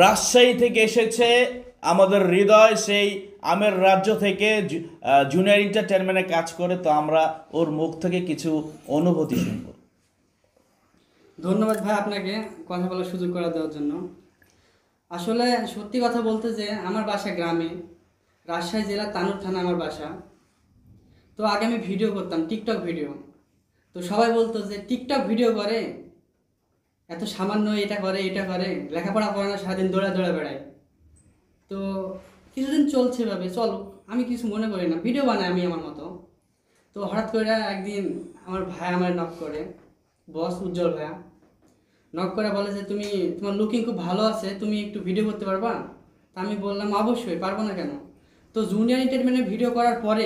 রাজশাহী থেকে এসেছে আমাদের হৃদয়, সেই আমের রাজ্য থেকে জুনিয়র এন্টারটেনমেন্টে কাজ করে। তো আমরা ওর মুখ থেকে কিছু অনুভূতি শুনবো। ধন্যবাদ ভাই আপনাকে কথা বলার সুযোগ করে দেওয়ার জন্য। আসলে সত্যি কথা বলতে যে আমার বাসা গ্রামে, রাজশাহী জেলার তানোর থানা আমার বাসা। তো আগে আমি ভিডিও করতাম, টিকটক ভিডিও। তো সবাই বলতো যে টিকটক ভিডিও করে, এত সামান্য এটা করে এটা করে, লেখাপড়া করে না, সারাদিন দৌড়া দৌড়া বেড়ায়। তো কিছুদিন চলছে এভাবে, চলো, আমি কিছু মনে করি না, ভিডিও বানাই আমি আমার মতো। তো হঠাৎ করে একদিন আমার ভাই আমার নক করে, বস উজ্জ্বল ভাইয়া নক করে বলে যে তুমি, তোমার লুকিং খুব ভালো আছে, তুমি একটু ভিডিও করতে পারবা? তা আমি বললাম অবশ্যই, পারবো না কেন। তো জুনিয়র এন্টারটেনমেন্টে ভিডিও করার পরে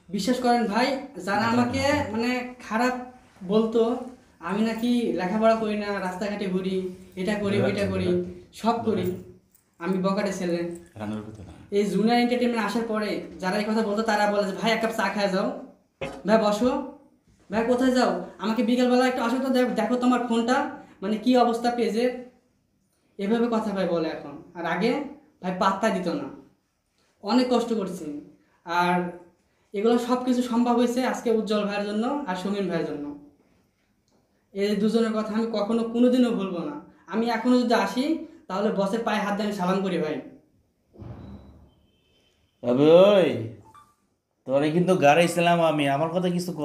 বিশ্বাস করেন ভাই, যারা আমাকে মানে খারাপ বলতো, আমি নাকি লেখাপড়া করি না, রাস্তাঘাটে ঘুরি, এটা করি ওইটা করি, সব করি, আমি বকাটে ছেলে, এই জুনিয়র এন্টারটেনমেন্ট আসার পরে যারা এই কথা বলতো তারা বলে যে ভাই এক কাপ চা খায় যাও, ভাই বসো, ভাই কোথায় যাও, আমাকে বিকেলবেলা একটু আসো তো, দেখো তোমার ফোনটা মানে কি অবস্থা পেজের, এভাবে কথা ভাই বলে এখন। আর আগে ভাই পাত্তা দিত না, অনেক কষ্ট করছি। আর এগুলো সব কিছু সম্ভব হয়েছে আজকে উজ্জ্বল ভাইয়ের জন্য আর সমীর ভাইয়ের জন্য। এই দুজনের কথা আমি কখনো কোনোদিনও ভুলবো না। আমি এখনো যদি আসি তাহলে বসের পায়ে হাত দিয়ে আমি সালাম করি ভাই। তবে ওই তোরে কিন্তু গাড়াইছিলাম আমি, আমার কথা কিছু ক।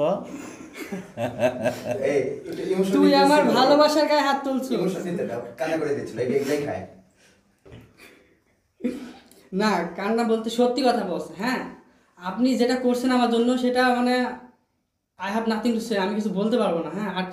তুই আমার ভালোবাসার গায়ে হাত তুলছো না, কান্না বলতে সত্যি কথা বস। হ্যাঁ, আপনি যেটা করছেন আমার জন্য সেটা মানে I have nothing to say, আমি কিছু বলতে পারবো না। হ্যাঁ, আর